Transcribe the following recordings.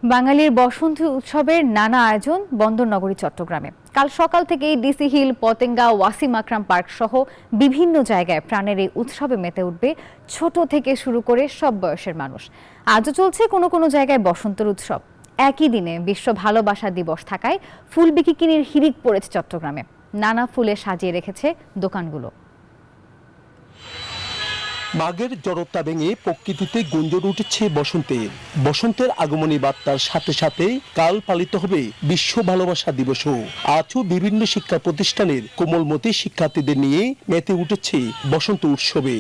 বাঙালির বসন্ত উৎসবের নানা আয়োজন বন্দরনগরী চট্টগ্রামে। কাল সকাল থেকেই ডিসি হিল, পতেঙ্গা, ওয়াসিম আকরাম পার্ক সহ বিভিন্ন জায়গায় প্রাণের এই উৎসবে মেতে উঠবে ছোট থেকে শুরু করে সব বয়সের মানুষ। আজও চলছে কোনো কোনো জায়গায় বসন্তের উৎসব। একই দিনে বিশ্ব ভালোবাসা দিবস থাকায় ফুল বিকিকিনির হিড়িক পড়েছে চট্টগ্রামে। নানা ফুলে সাজিয়ে রেখেছে দোকানগুলো। মাঘের জড়তা ভেঙে প্রকৃতিতে গুঞ্জন উঠেছে বসন্তের আগমনী বার্তার সাথে সাথে কাল পালিত হবে বিশ্ব ভালোবাসা দিবসও। আজও বিভিন্ন শিক্ষা প্রতিষ্ঠানের কোমলমতি শিক্ষার্থীদের নিয়ে মেতে উঠেছে বসন্ত উৎসবে।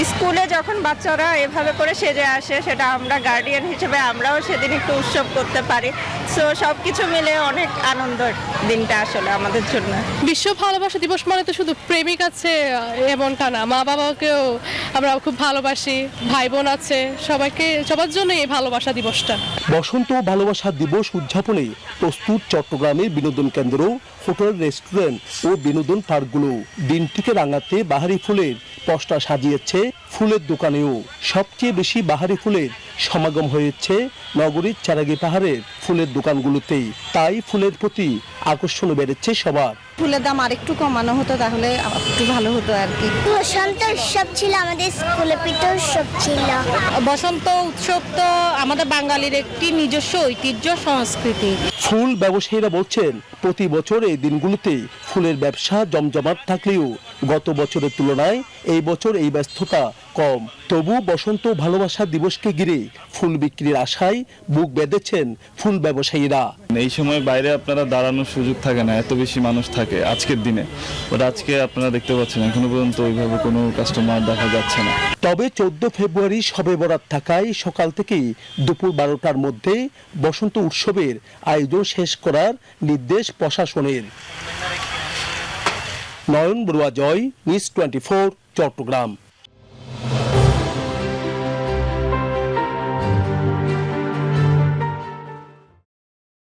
স্কুলে যখন বাচ্চারা এভাবে করে সেজে আসে, সেটা আমরা গার্ডিয়ান হিসেবে আমরাও সেদিন একটু উৎসব করতে পারি। সো সবকিছু মিলে অনেক আনন্দের দিনটা আসলে আমাদের জন্য। বিশ্ব ভালোবাসা দিবস মানে তো শুধু প্রেমিক আছে এমনটা না, মা বাবাকেও আমরা খুব ভালোবাসি, ভাই বোন আছে, সবার জন্য এই ভালোবাসা দিবসটা। বসন্ত ভালোবাসা দিবস উদযাপনে প্রস্তুত চট্টগ্রামের বিনোদন কেন্দ্র, হোটেল, রেস্টুরেন্ট ও বিনোদন পার্কগুলো। দিনটিকে রাঙাতে বাহারি ফুলের পসরা সাজিয়েছে ফুলের দোকানেও। সবচেয়ে বেশি বাহারি ফুলের সমাগম হয়েছে নগরীর চারাগি পাহাড়ের ফুলের দোকানগুলোতেই। তাই ফুলের প্রতি আকর্ষণ বেড়েছে সবার। ফুলের দাম আরেকটু কমানো হতো তাহলে একটু ভালো হতো আর কি। বসন্ত উৎসব ছিল, আমাদের স্কুলে পিঠা উৎসব ছিল। বসন্ত উৎসব তো আমাদের বাঙালির একটি নিজস্ব ঐতিহ্য, সংস্কৃতি। ফুল ব্যবসায়ীরা বলছেন, প্রতি বছর এই দিনগুলোতে ফুলের ব্যবসা জমজমাট থাকলেও গত বছরের তুলনায় এই বছর এই ব্যস্ততা কম। তবু বসন্ত ভালোবাসা দিবসকে ঘিরে ফুল বিক্রির আশায় বুক বেঁধেছেন ফুল ব্যবসায়ীরা। এই সময় বাইরে আপনারা দাঁড়ানোর সুযোগ থাকে না, এত বেশি মানুষ থাকে আজকের দিনে। ওটা আজকে আপনারা দেখতে পাচ্ছেন এখনো পর্যন্ত ওইভাবে কোনো কাস্টমার দেখা যাচ্ছে না। তবে 14 ফেব্রুয়ারি শবে বরাত থাকায় সকাল থেকেই দুপুর 12টার মধ্যে বসন্ত উৎসবের আয়োজন শেষ করার নির্দেশ প্রশাসনের। নয়ন বড়ুয়া, জয়, নিউজ 24, চট্টগ্রাম।